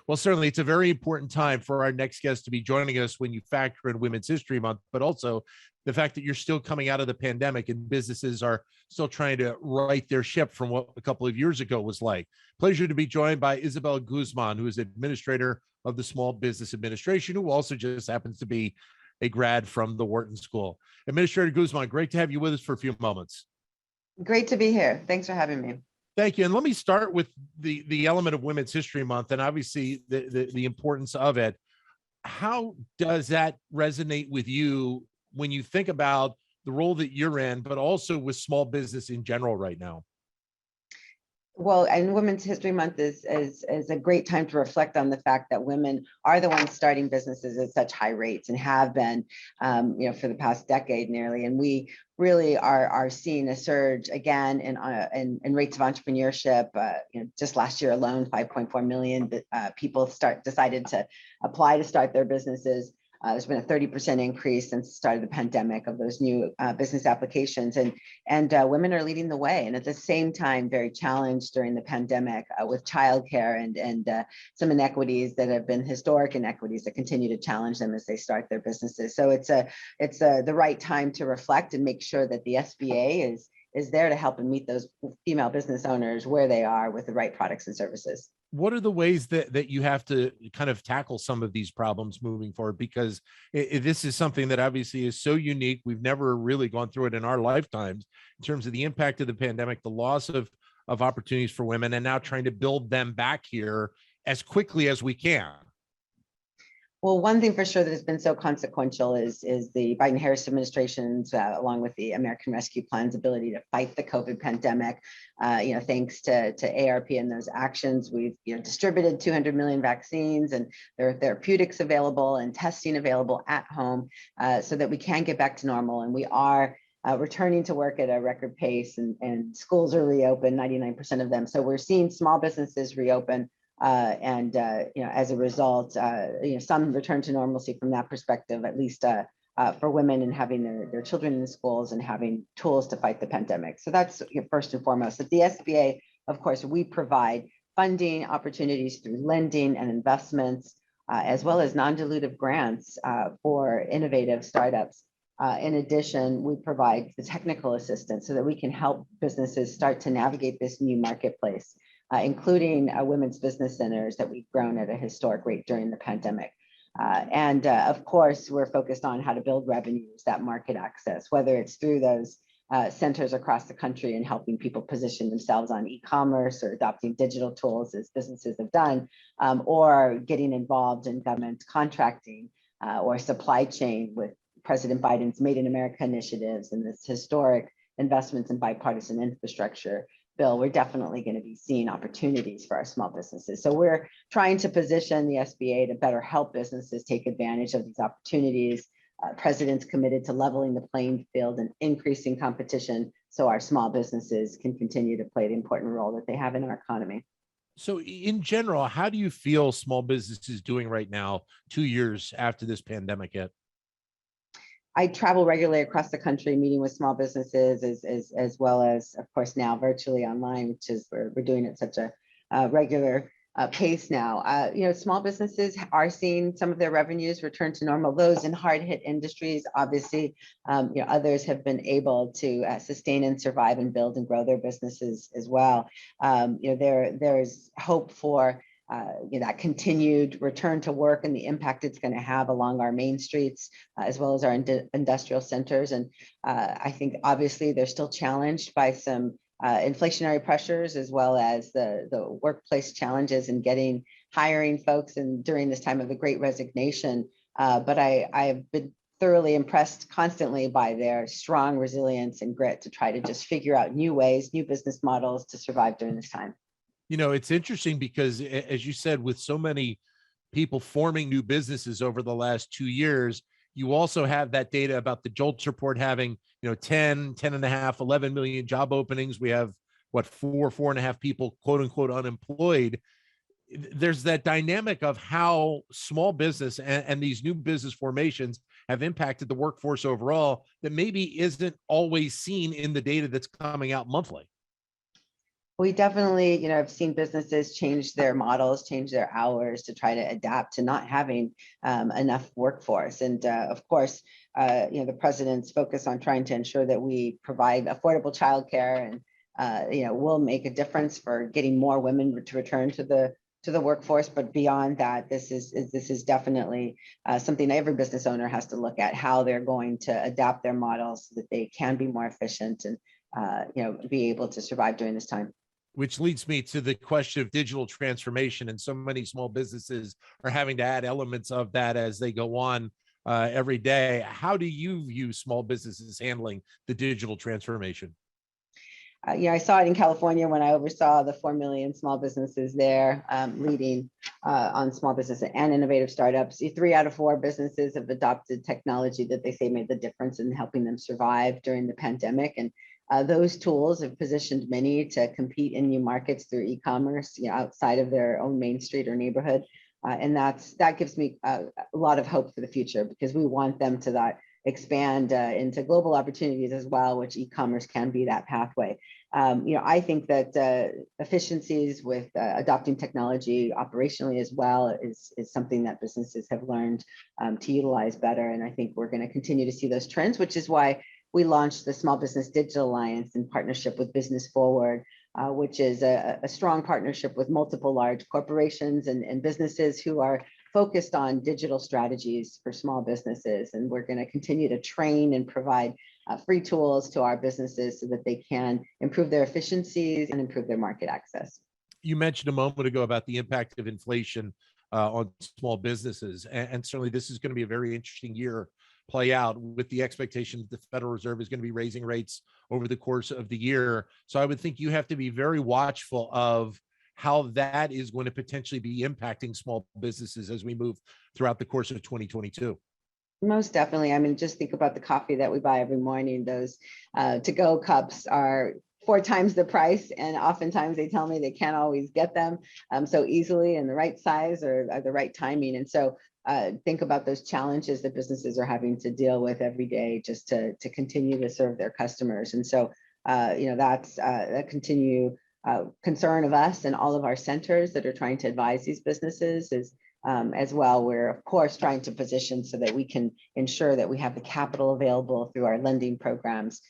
Well, certainly it's a very important time for our next guest to be joining us when you factor in Women's History Month, but also the fact that you're still coming out of the pandemic and businesses are still trying to right their ship from what a couple of years ago was like. Pleasure to be joined by Isabella Guzman, who is administrator of the Small Business Administration, who also just happens to be a grad from the Wharton School. Administrator Guzman, great to have you with us for a few moments. Great to be here. Thanks for having me. Thank you. And let me start with the element of Women's History Month and obviously the importance of it. How does that resonate with you when you think about the role that you're in, but also with small business in general right now? Well, and Women's History Month is a great time to reflect on the fact that women are the ones starting businesses at such high rates and have been, for the past decade nearly. And we really are seeing a surge again in rates of entrepreneurship. Just last year alone, 5.4 million people decided to apply to start their businesses. There's been a 30% increase since the start of the pandemic of those new business applications, and women are leading the way. And at the same time, very challenged during the pandemic with childcare and some inequities that have been historic inequities that continue to challenge them as they start their businesses. So it's the right time to reflect and make sure that the SBA is there to help and meet those female business owners where they are with the right products and services. What are the ways that you have to kind of tackle some of these problems moving forward? Because this is something that obviously is so unique. We've never really gone through it in our lifetimes in terms of the impact of the pandemic, the loss of opportunities for women, and now trying to build them back here as quickly as we can. Well, one thing for sure that has been so consequential is the Biden-Harris administration's, along with the American Rescue Plan's ability to fight the COVID pandemic. Thanks to ARP and those actions, we've distributed 200 million vaccines, and there are therapeutics available and testing available at home, so that we can get back to normal. And we are returning to work at a record pace, and schools are reopened, 99% of them. So we're seeing small businesses reopen. As a result, some return to normalcy from that perspective, at least for women, and having their children in the schools and having tools to fight the pandemic. So that's first and foremost. At the SBA, of course, we provide funding opportunities through lending and investments, as well as non-dilutive grants for innovative startups. In addition, we provide the technical assistance so that we can help businesses start to navigate this new marketplace, including women's business centers that we've grown at a historic rate during the pandemic. Of course, we're focused on how to build revenues, that market access, whether it's through those centers across the country and helping people position themselves on e-commerce or adopting digital tools as businesses have done, or getting involved in government contracting or supply chain with President Biden's Made in America initiatives and this historic investments in bipartisan infrastructure bill. We're definitely going to be seeing opportunities for our small businesses. So we're trying to position the SBA to better help businesses take advantage of these opportunities. President's committed to leveling the playing field and increasing competition so our small businesses can continue to play the important role that they have in our economy. So in general, how do you feel small business is doing right now, 2 years after this pandemic hit? I travel regularly across the country, meeting with small businesses, as well as, of course, now virtually online, which is we're doing it such a regular pace now. Small businesses are seeing some of their revenues return to normal. Those in hard-hit industries, obviously, others have been able to sustain and survive and build and grow their businesses as well. There's hope for that continued return to work and the impact it's going to have along our main streets, as well as our industrial centers. And I think obviously they're still challenged by some inflationary pressures, as well as the workplace challenges in hiring folks and during this time of the Great Resignation. But I have been thoroughly impressed constantly by their strong resilience and grit to try to just figure out new ways, new business models to survive during this time. It's interesting because, as you said, with so many people forming new businesses over the last 2 years, you also have that data about the JOLTS report having, 10 and a half, 11 million job openings. We have four and a half people, quote unquote, unemployed. There's that dynamic of how small business and these new business formations have impacted the workforce overall that maybe isn't always seen in the data that's coming out monthly. We definitely, have seen businesses change their models, change their hours to try to adapt to not having enough workforce. And of course, the president's focus on trying to ensure that we provide affordable childcare and, will make a difference for getting more women to return to the workforce. But beyond that, this is definitely something every business owner has to look at, how they're going to adapt their models so that they can be more efficient and, be able to survive during this time. Which leads me to the question of digital transformation. And so many small businesses are having to add elements of that as they go on every day. How do you view small businesses handling the digital transformation? I saw it in California when I oversaw the 4 million small businesses there, leading on small business and innovative startups. 3 out of 4 businesses have adopted technology that they say made the difference in helping them survive during the pandemic. And those tools have positioned many to compete in new markets through e-commerce, outside of their own main street or neighborhood. And that gives me a lot of hope for the future, because we want them to expand into global opportunities as well, which e-commerce can be that pathway. I think that efficiencies with adopting technology operationally as well is something that businesses have learned to utilize better. And I think we're going to continue to see those trends, which is why we launched the Small Business Digital Alliance in partnership with Business Forward, which is a strong partnership with multiple large corporations and businesses who are focused on digital strategies for small businesses. And we're going to continue to train and provide free tools to our businesses so that they can improve their efficiencies and improve their market access. You mentioned a moment ago about the impact of inflation on small businesses. And certainly this is going to be a very interesting year play out, with the expectation that the Federal Reserve is going to be raising rates over the course of the year. So I would think you have to be very watchful of how that is going to potentially be impacting small businesses as we move throughout the course of 2022. Most definitely. I mean, just think about the coffee that we buy every morning. Those to-go cups are 4 times the price, and oftentimes they tell me they can't always get them so easily in the right size or the right timing. And so think about those challenges that businesses are having to deal with every day just to continue to serve their customers. And so that's a continue concern of us and all of our centers that are trying to advise these businesses is as well. We're of course trying to position so that we can ensure that we have the capital available through our lending programs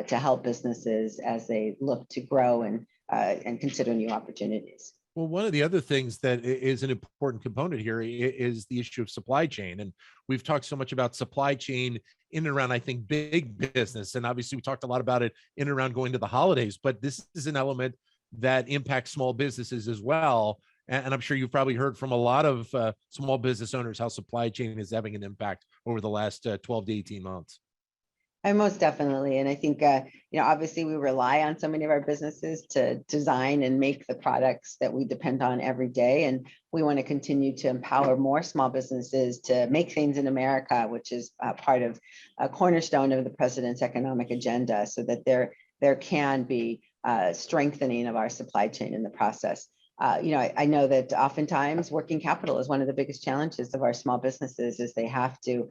to help businesses as they look to grow and consider new opportunities. Well, one of the other things that is an important component here is the issue of supply chain. And we've talked so much about supply chain in and around, I think, big business. And obviously we talked a lot about it in and around going to the holidays, but this is an element that impacts small businesses as well. And I'm sure you've probably heard from a lot of small business owners how supply chain is having an impact over the last 12 to 18 months. And most definitely. And I think, obviously we rely on so many of our businesses to design and make the products that we depend on every day. And we want to continue to empower more small businesses to make things in America, which is part of a cornerstone of the president's economic agenda, so that there can be strengthening of our supply chain in the process. I know that oftentimes working capital is one of the biggest challenges of our small businesses, is they have to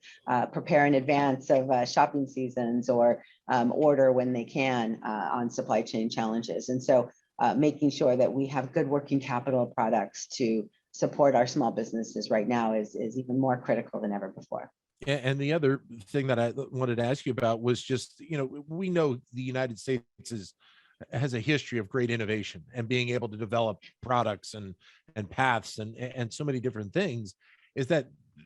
prepare in advance of shopping seasons or order when they can on supply chain challenges. And so making sure that we have good working capital products to support our small businesses right now is even more critical than ever before. And the other thing that I wanted to ask you about was just, we know the United States has a history of great innovation and being able to develop products and paths and so many different things.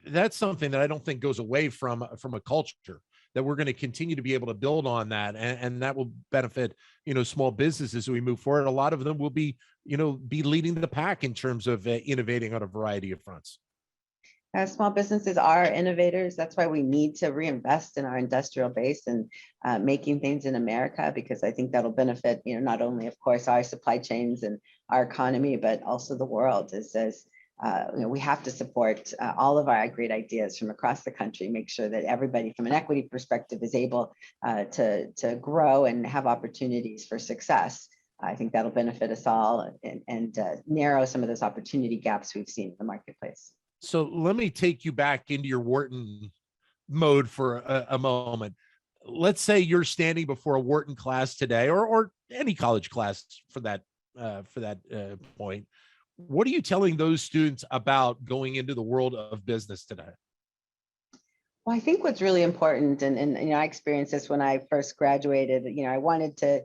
That's something that I don't think goes away from a culture, that we're going to continue to be able to build on that, and that will benefit small businesses as we move forward. A lot of them will be leading the pack in terms of innovating on a variety of fronts. Small businesses are innovators. That's why we need to reinvest in our industrial base and making things in America, because I think that'll benefit, not only, of course, our supply chains and our economy, but also the world. We have to support all of our great ideas from across the country, make sure that everybody from an equity perspective is able to grow and have opportunities for success. I think that'll benefit us all and narrow some of those opportunity gaps we've seen in the marketplace. So let me take you back into your Wharton mode for a moment. Let's say you're standing before a Wharton class today, or any college class for that point. What are you telling those students about going into the world of business today? Well, I think what's really important, and I experienced this when I first graduated. I wanted to,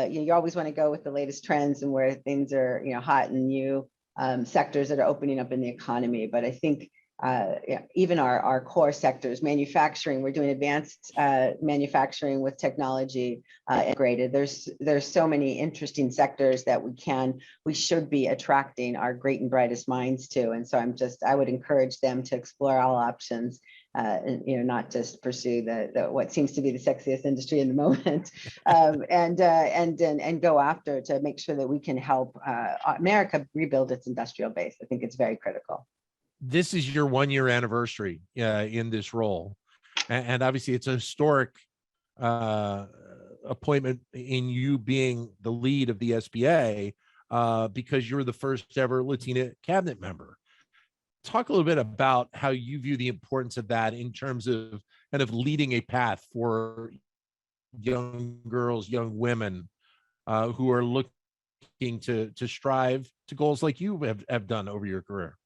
you always want to go with the latest trends and where things are, hot and new sectors that are opening up in the economy. But I think even our core sectors, manufacturing, we're doing advanced manufacturing with technology integrated. There's so many interesting sectors that we should be attracting our great and brightest minds to. And so I would encourage them to explore all options. And not just pursue the what seems to be the sexiest industry in the moment, and go after to make sure that we can help America rebuild its industrial base. I think it's very critical. This is your 1-year anniversary in this role, and obviously it's a historic appointment in you being the lead of the SBA because you're the first ever Latina cabinet member. Talk a little bit about how you view the importance of that in terms of kind of leading a path for young girls, young women who are looking to strive to goals like you have done over your career.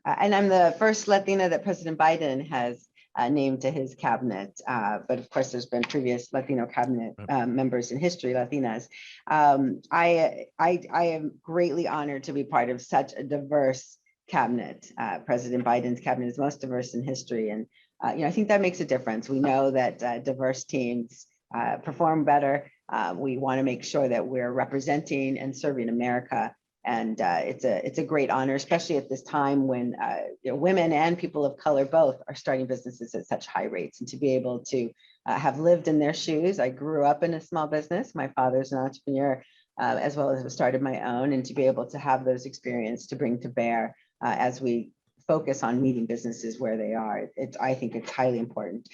And I'm the first Latina that President Biden has named to his cabinet. But of course, there's been previous Latino cabinet members in history, Latinas. I am greatly honored to be part of such a diverse cabinet. President Biden's cabinet is most diverse in history. And I think that makes a difference. We know that diverse teams perform better. We want to make sure that we're representing and serving America. And it's a great honor, especially at this time when women and people of color both are starting businesses at such high rates. And to be able to have lived in their shoes. I grew up in a small business. My father's an entrepreneur, as well as started my own. And to be able to have those experiences to bring to bear as we focus on meeting businesses where they are. I think it's highly important,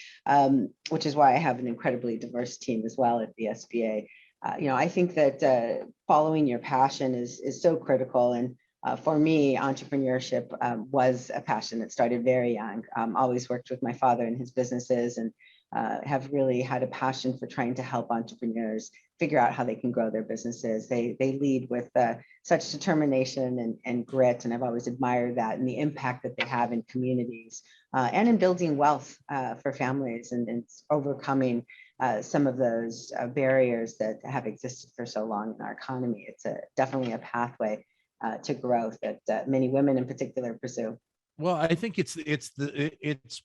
which is why I have an incredibly diverse team as well at the SBA. I think that following your passion is so critical. And for me, entrepreneurship was a passion that started very young. Always worked with my father in his businesses and have really had a passion for trying to help entrepreneurs figure out how they can grow their businesses. They lead with such determination and grit, and I've always admired that and the impact that they have in communities and in building wealth for families and overcoming some of those barriers that have existed for so long in our economy. It's definitely a pathway to growth that many women in particular pursue. Well, I think it's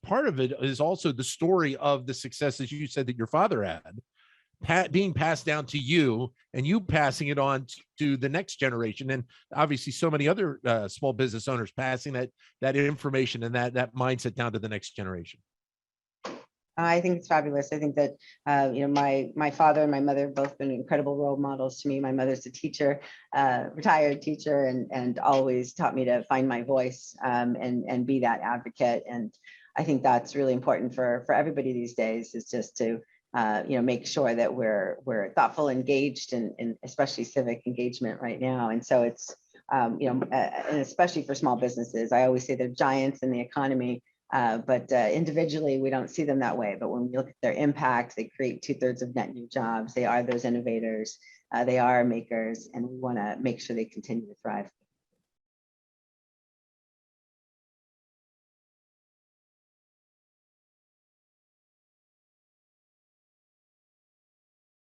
part of it is also the story of the success, as you said, that your father had, being passed down to you and you passing it on to the next generation. And obviously so many other small business owners passing that information and that mindset down to the next generation. I think it's fabulous. I think that, my father and my mother have both been incredible role models to me. My mother's a teacher, retired teacher, and always taught me to find my voice and be that advocate. And I think that's really important for everybody these days, is just to, make sure that we're thoughtful, engaged, and especially civic engagement right now. And so it's, and especially for small businesses, I always say they're giants in the economy. But individually, we don't see them that way. But when we look at their impact, they create 2/3 of net new jobs. They are those innovators. They are makers, and we want to make sure they continue to thrive.